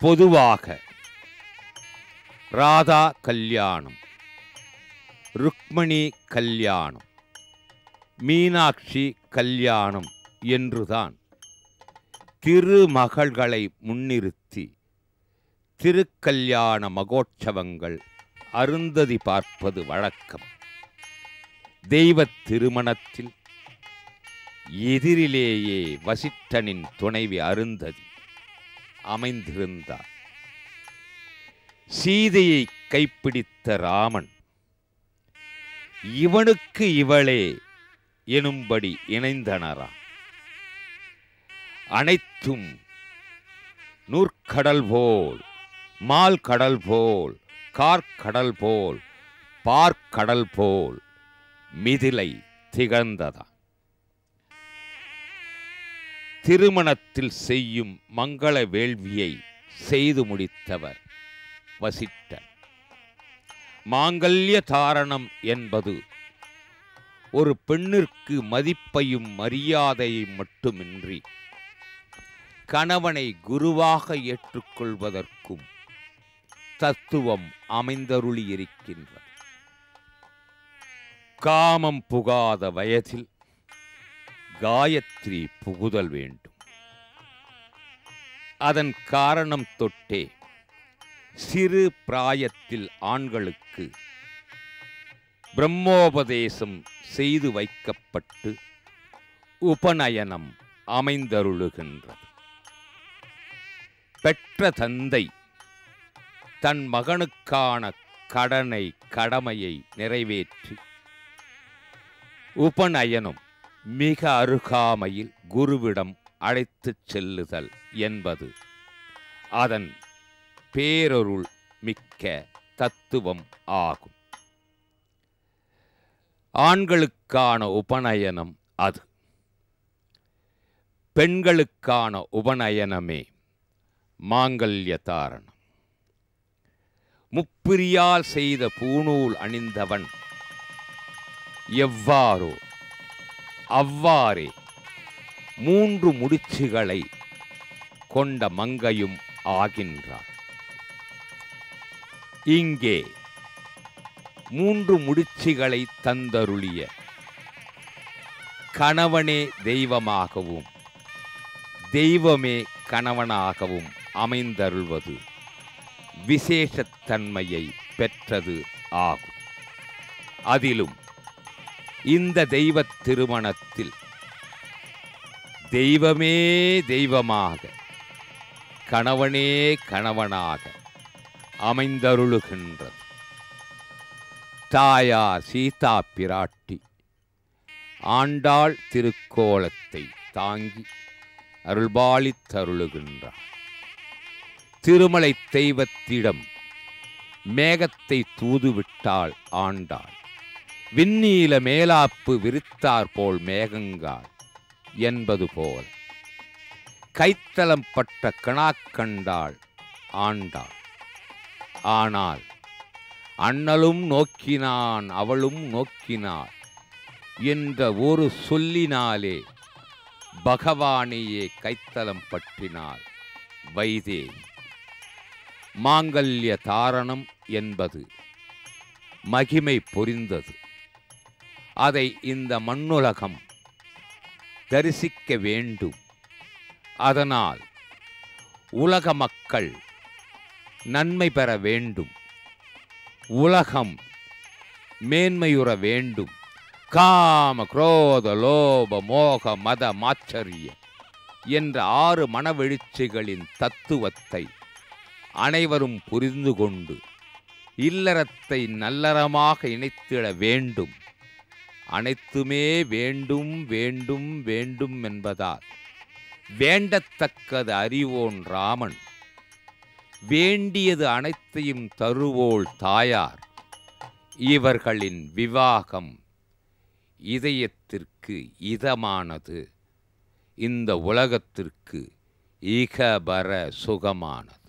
பொதுவாக ராதா கல்யாணம், ருக்மணி கல்யாணம், மீனாட்சி கல்யாணம் என்றுதான் திருமகள்களை முன்னிறுத்தி திருக்கல்யாண மகோற்சவங்கள் அருந்ததி பார்ப்பது வழக்கம். தெய்வத் திருமணத்தில் எதிரிலேயே வசிஷ்டனின் துணைவி அருந்ததி அமைந்திருந்தார். சீதையை கைப்பிடித்த ராமன் இவனுக்கு இவளே எனும்படி இணைந்தனராம். அனைத்தும் நூற்கடல் போல், மால் கடல் போல், கார்கடல் போல், பார்க்கடல் போல் மிதிலை திகழ்ந்ததா. திருமணத்தில் செய்யும் மங்கள வேள்வியை செய்து முடித்தவர் வசிஷ்டர். மாங்கல்ய தாரணம் என்பது ஒரு பெண்ணிற்கு மதிப்பையும் மரியாதையும் மட்டுமின்றி கணவனை குருவாக ஏற்றுக்கொள்வதற்கும் தத்துவம் அமைந்தருளியிருக்கின்றது. காமம் புகாத வயதில் காயத்ரி புகுதல் வேண்டும். அதன் காரணம் தொட்டே சிறு பிராயத்தில் ஆண்களுக்கு பிரம்மோபதேசம் செய்து வைக்கப்பட்டு உபநயனம் அமைந்தருளுகின்றது. பெற்ற தந்தை தன் மகனுக்கான கடமையை நிறைவேற்றி உபநயனம் மிக அருகாமையில் குருவிடம் அழைத்துச் செல்லுதல் என்பது அதன் பேரருள் மிக்க தத்துவம் ஆகும். ஆண்களுக்கான உபநயனம் அது. பெண்களுக்கான உபநயனமே மாங்கல்ய தாரணம். முப்பிரியால் செய்த பூணூல் அணிந்தவன் எவ்வாறோ அவ்வாறே 3 முடிச்சுகளை கொண்ட மங்கையும் ஆகின்றாள். இங்கே 3 முடிச்சுகளை தந்தருளிய கணவனே தெய்வமாகவும் தெய்வமே கணவனாகவும் அமைந்தருள்வது விசேஷத்தன்மையை பெற்றது ஆகும். அதிலும் இந்த தெய்வத் திருமணத்தில் தெய்வமே தெய்வமாக கணவனே கணவனாக அமைந்தருளுகின்றது. தாயார் சீதா பிராட்டி ஆண்டாள் திருக்கோலத்தை தாங்கி அருள்பாலித்தருளுகின்றார். திருமலை தெய்வத்திடம் மேகத்தை தூதுவிட்டாள் ஆண்டாள். விண்ணீல மேலாப்பு விரித்தார் போல் மேகங்காள் என்பது போல் கைத்தலம் பட்ட கணாக்கண்டாள் ஆண்டாள். ஆனால் அண்ணலும் நோக்கினான் அவளும் நோக்கினாள் என்ற ஒரு சொல்லினாலே பகவானையே கைத்தலம் பற்றினாள் வைதேகி. மாங்கல்ய தாரணம் என்பது மகிமை பொரிந்தது. அதை இந்த மண்ணுலகம் தரிசிக்க வேண்டும். அதனால் உலக மக்கள் நன்மை பெற வேண்டும், உலகம் மேன்மையுற வேண்டும். காம குரோத லோப மோக மத மாச்சரிய என்ற 6 மனவெழுச்சிகளின் தத்துவத்தை அனைவரும் புரிந்து கொண்டு இல்லறத்தை நல்லறமாக இணைத்திட வேண்டும். அனைத்துமே வேண்டும் வேண்டும் வேண்டும் என்பதால் வேண்டத்தக்கது அறிவோன் ராமன், வேண்டியது அனைத்தையும் தருவோள் தாயார். இவர்களின் விவாகம் இதயத்திற்கு இதமானது, இந்த உலகத்திற்கு இகபர சுகமானது.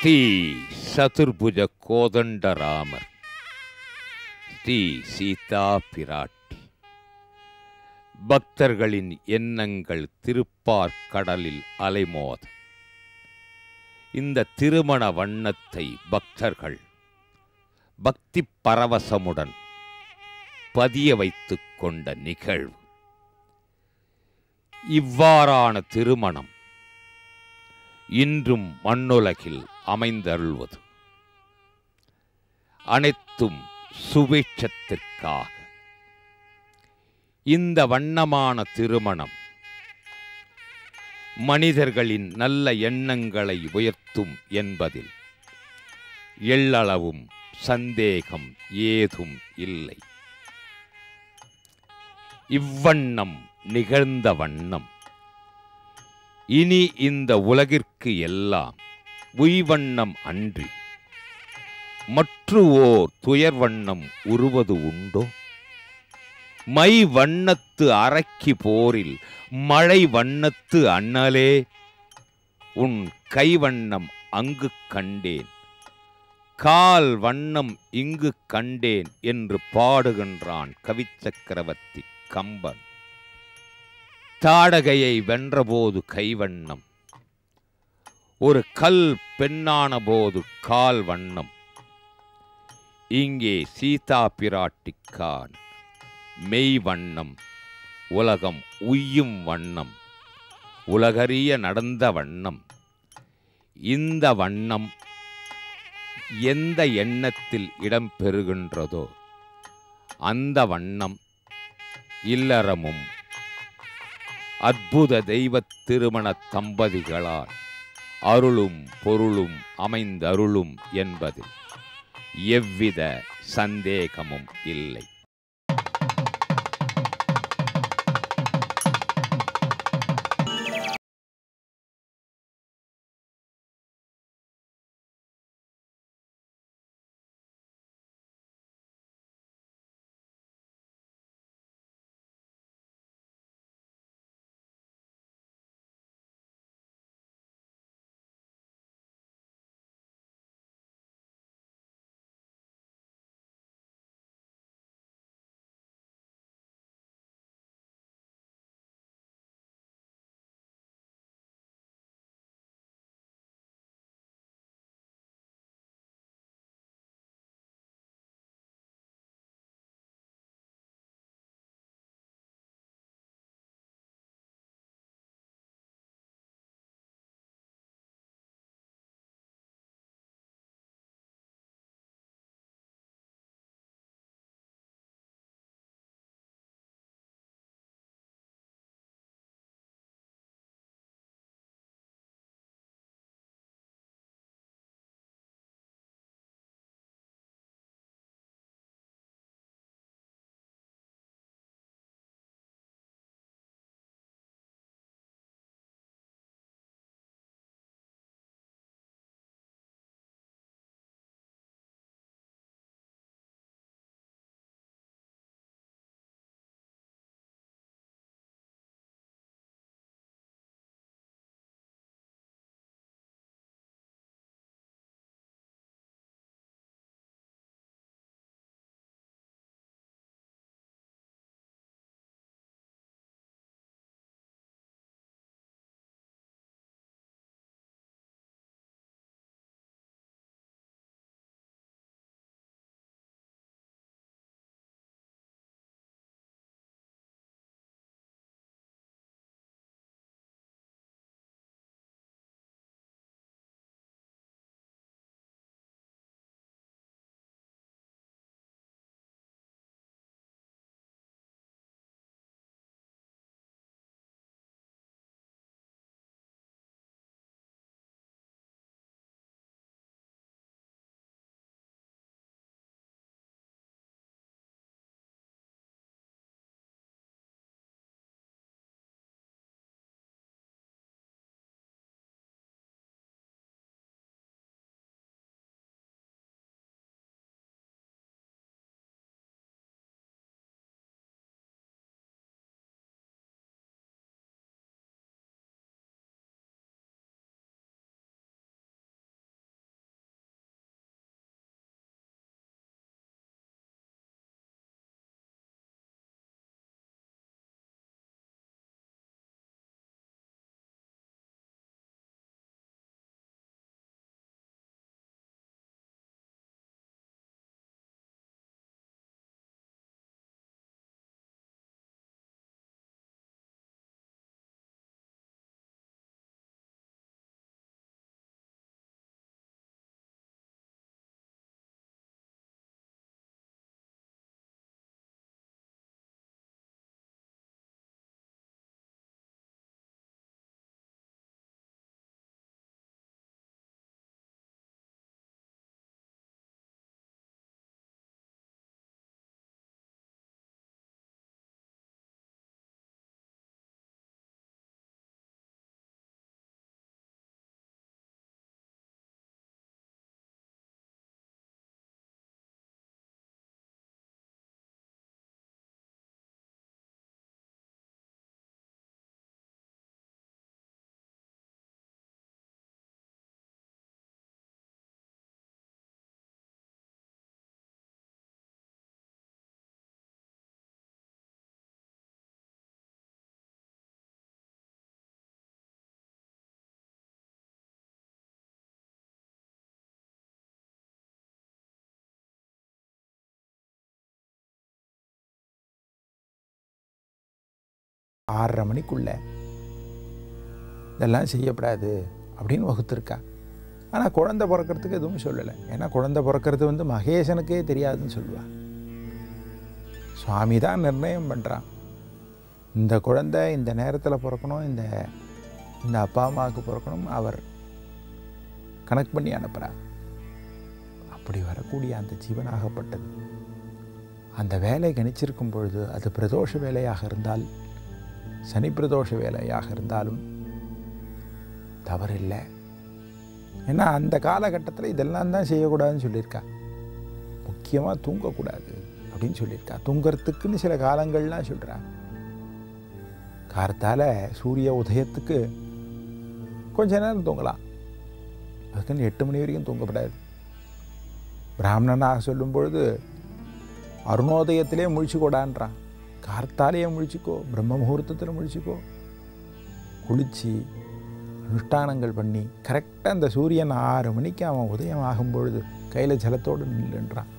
ஸ்ரீ சதுர்புஜ கோதண்டராமர், ஸ்ரீ சீதா பிராட்டி. பக்தர்களின் எண்ணங்கள் திருப்பார்கடலில் அலைமோத இந்த திருமண வண்ணத்தை பக்தர்கள் பக்தி பரவசமுடன் பதிய வைத்துக் கொண்ட நிகழ்வு. இவ்வாறான திருமணம் இன்றும் மண்ணுலகில் அமைந்தருள்வது அனைத்தும் சுபீட்சத்திற்காக. இந்த வண்ணமான திருமணம் மனிதர்களின் நல்ல எண்ணங்களை உயர்த்தும் என்பதில் எள்ளளவும் சந்தேகம் ஏதும் இல்லை. இவ்வண்ணம் நிகழ்ந்த வண்ணம் இனி இந்த உலகிற்கு எல்லாம் உய்வண்ணம் அன்றி மற்று ஓர் துயர் வண்ணம் உருவது உண்டோ? மை வண்ணத்து அரக்கி போரில் மழை வண்ணத்து அண்ணலே, உன் கைவண்ணம் அங்கு கண்டேன், கால் வண்ணம் இங்கு கண்டேன் என்று பாடுகின்றான் கவிச்சக்கரவர்த்தி கம்பன். தாடகையை வென்றபோது கைவண்ணம், ஒரு கல் பெண்ணான போது கால் வண்ணம். இங்கே சீதா பிராட்டிக்கான் மெய் வண்ணம், உலகம் உய்யும் வண்ணம், உலகறிய நடந்த வண்ணம். இந்த வண்ணம் எந்த எண்ணத்தில் இடம்பெறுகின்றதோ அந்த வண்ணம் இல்லறமும் அற்புத தெய்வத் திருமண தம்பதிகளால் அருளும் பொருளும் அமைந்தருளும் என்பதில் எவ்வித சந்தேகமும் இல்லை. 6:30 மணிக்குள்ள இதெல்லாம் செய்யப்படாது அப்படின்னு வகுத்துருக்கா. ஆனால் குழந்தை பிறக்கிறதுக்கு எதுவும் சொல்லலை. ஏன்னா குழந்தை பிறக்கிறது மகேசனுக்கே தெரியாதுன்னு சொல்லுவாள். சுவாமி தான் நிர்ணயம் பண்ணுறான். இந்த குழந்தை இந்த நேரத்தில் பிறக்கணும், இந்த அப்பா அம்மாவுக்கு பிறக்கணும், அவர் கணக்கு பண்ணி அனுப்புகிறார். அப்படி வரக்கூடிய அந்த ஜீவனாகப்பட்டது அந்த வேலை கணிச்சிருக்கும் பொழுது அது பிரதோஷ வேலையாக இருந்தால், சனி பிரதோஷ வேலையாக இருந்தாலும் தவறில்லை. ஏன்னா அந்த காலகட்டத்தில் இதெல்லாம் தான் செய்யக்கூடாதுன்னு சொல்லியிருக்கா. முக்கியமாக தூங்கக்கூடாது அப்படின்னு சொல்லியிருக்கா. தூங்கிறதுக்குன்னு சில காலங்கள்லாம் சொல்கிறா. காலத்தால் சூரிய உதயத்துக்கு கொஞ்ச நேரம் தூங்கலாம், அதுக்குன்னு 8 மணி வரைக்கும் தூங்கப்படாது. பிராமணனாக சொல்லும் பொழுது அருணோதயத்திலே முழிச்சுக்கூடான்றான். கார்த்தாலேயே முழிச்சிக்கோ, பிரம்ம முகூர்த்தத்தில் முழிச்சிக்கோ, குளித்து அனுஷ்டானங்கள் பண்ணி கரெக்டாக அந்த சூரியன் 6 மணிக்கு அவன் உதயம் ஆகும் பொழுது கையில் ஜலத்தோடு நில்லுன்றான்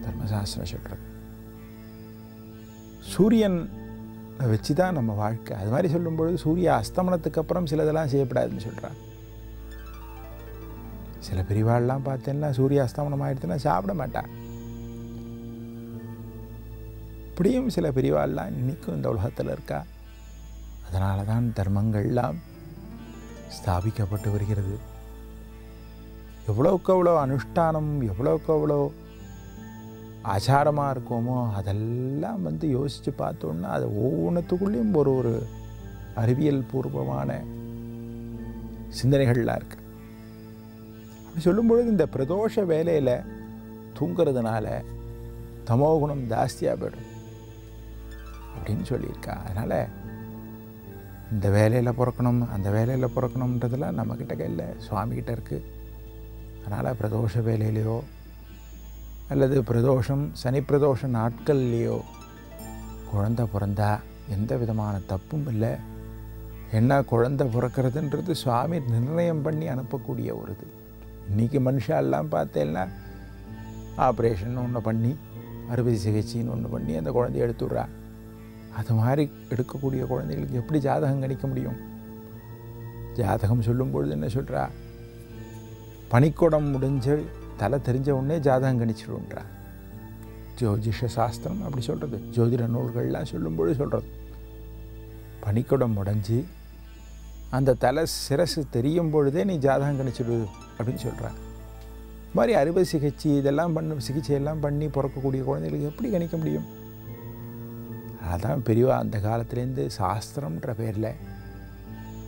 தர்மசாஸ்திரம் சொல்கிறது. சூரியன் வச்சு தான் நம்ம வாழ்க்கை. அது மாதிரி சொல்லும் பொழுது சூரிய அஸ்தமனத்துக்கு அப்புறம் சிலதெல்லாம் செய்யப்படாதுன்னு சொல்கிறான். சில பிரிவாள்லாம் பார்த்தேன்னா சூரிய அஸ்தமனம் ஆகிடுச்சுன்னா சாப்பிட மாட்டான். இப்படியும் சில பிரிவாள்லாம் இன்றைக்கும் இந்த உலகத்தில் இருக்கா. அதனால தான் தர்மங்கள்லாம் ஸ்தாபிக்கப்பட்டு வருகிறது. எவ்வளோக்கு எவ்வளோ அனுஷ்டானம், எவ்வளோக்கு எவ்வளோ ஆச்சாரமாக இருக்கோமோ அதெல்லாம் யோசித்து பார்த்தோன்னா அது ஒவ்வொன்றுத்துக்குள்ளேயும் ஒரு அறிவியல் பூர்வமான சிந்தனைகள்லாம் இருக்குது. அப்படி சொல்லும்பொழுது இந்த பிரதோஷ வேலையில் தூங்கிறதுனால தமோகுணம் ஜாஸ்தியாக போய்டும் அப்படின்னு சொல்லியிருக்கா. அதனால் இந்த வேலையில் பிறக்கணும் அந்த வேலையில் பிறக்கணுன்றதெல்லாம் நம்மக்கிட்ட கையில் சுவாமிகிட்ட இருக்குது. அதனால் பிரதோஷ வேலையிலையோ அல்லது பிரதோஷம் சனி பிரதோஷ நாட்கள்லேயோ குழந்தை பிறந்தா எந்த விதமான தப்பும் இல்லை. என்ன குழந்தை பிறக்கிறதுன்றது சுவாமி நிர்ணயம் பண்ணி அனுப்பக்கூடிய ஒரு இது. இன்றைக்கி மனுஷாலாம் பார்த்தேன்னா ஆப்ரேஷன் ஒன்று பண்ணி அறுவை சிகிச்சைன்னு ஒன்று பண்ணி அந்த குழந்தைய எடுத்துடுறா. அது மாதிரி எடுக்கக்கூடிய குழந்தைகளுக்கு எப்படி ஜாதகம் கணிக்க முடியும்? ஜாதகம் சொல்லும் பொழுது என்ன சொல்கிறா, பனிக்குடம் முடிஞ்ச தலை தெரிஞ்ச உடனே ஜாதகம் கணிச்சிடுன்றா. ஜோதிஷ சாஸ்திரம் அப்படி சொல்கிறது. ஜோதிட நூல்கள்லாம் சொல்லும்பொழுது சொல்கிறது பனிக்குடம் முடிஞ்சு அந்த தலை சிரசு தெரியும் பொழுதே நீ ஜாதகம் கணிச்சிடு அப்படின்னு சொல்கிறா. இது மாதிரி அறுவை சிகிச்சை இதெல்லாம் சிகிச்சையெல்லாம் பண்ணி பிறக்கக்கூடிய குழந்தைகளுக்கு எப்படி கணிக்க முடியும்? அதான் பெரியவா அந்த காலத்துலேருந்து சாஸ்திரம்ன்ற பேரில்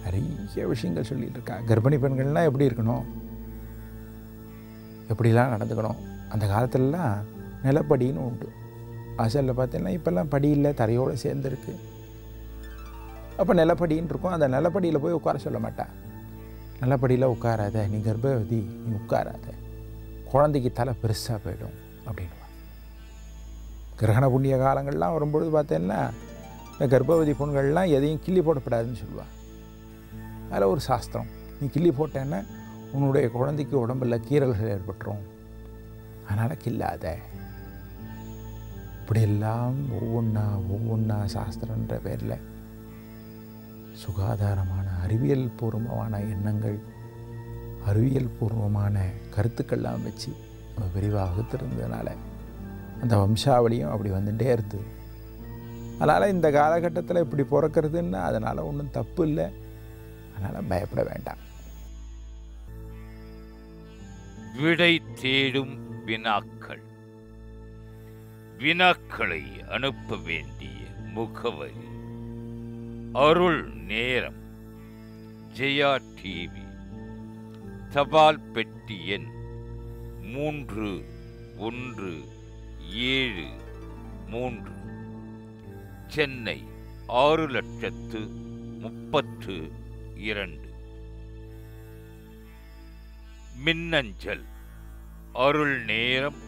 நிறைய விஷயங்கள் சொல்லிகிட்டு இருக்கா. கர்ப்பிணி பெண்கள்லாம் எப்படி இருக்கணும், எப்படிலாம் நடந்துக்கணும். அந்த காலத்துலலாம் நிலப்படின்னு உண்டு. வாசலில் பார்த்தீங்கன்னா இப்போல்லாம் படி இல்லை, தரையோடு சேர்ந்துருக்கு. அப்போ நிலப்படின்னு இருக்கும். அந்த நிலப்படியில் போய் உட்கார சொல்ல மாட்டேன். நிலப்படியில் உட்காராத, நீ கர்ப்பவதி, நீ உட்காராத, குழந்தைக்கு தலை பெருசாக போயிடும் அப்படின்வா. கிரகண புண்ணிய காலங்கள்லாம் வரும்பொழுது பார்த்தேன்னா இந்த கர்ப்பவதி பொண்கள்லாம் எதையும் கிள்ளி போடப்படாதுன்னு சொல்லுவாள். அதில் ஒரு சாஸ்திரம், நீ கிள்ளி போட்டேன்னா உன்னுடைய குழந்தைக்கு உடம்பில் கீறல்கள் ஏற்பட்டுரும், அதனால் கில்லாத. இப்படியெல்லாம் ஒவ்வொன்றா சாஸ்திரன்ற பேரில் சுகாதாரமான அறிவியல் பூர்வமான எண்ணங்கள், அறிவியல் பூர்வமான கருத்துக்கள்லாம் வச்சு நம்ம விரிவாக வகுத்திருந்ததுனால அந்த வம்சாவளியும் அப்படி வந்துகிட்டே இருந்தது. அதனால் இந்த காலகட்டத்தில் இப்படி பிறக்கிறதுன்னா அதனால் ஒன்றும் தப்பு இல்லை. அதனால் பயப்பட வேண்டாம். விடை தேடும் வினாக்கள். வினாக்களை அனுப்ப வேண்டிய முகவரி: அருள் நேரம், ஜெயா டிவி, தபால் பெட்டி எண் 3173, சென்னை 6,32,000. மின்னஞ்சல்: அருள் நேரம்,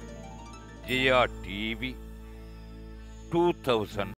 ஜெயா டிவி 2000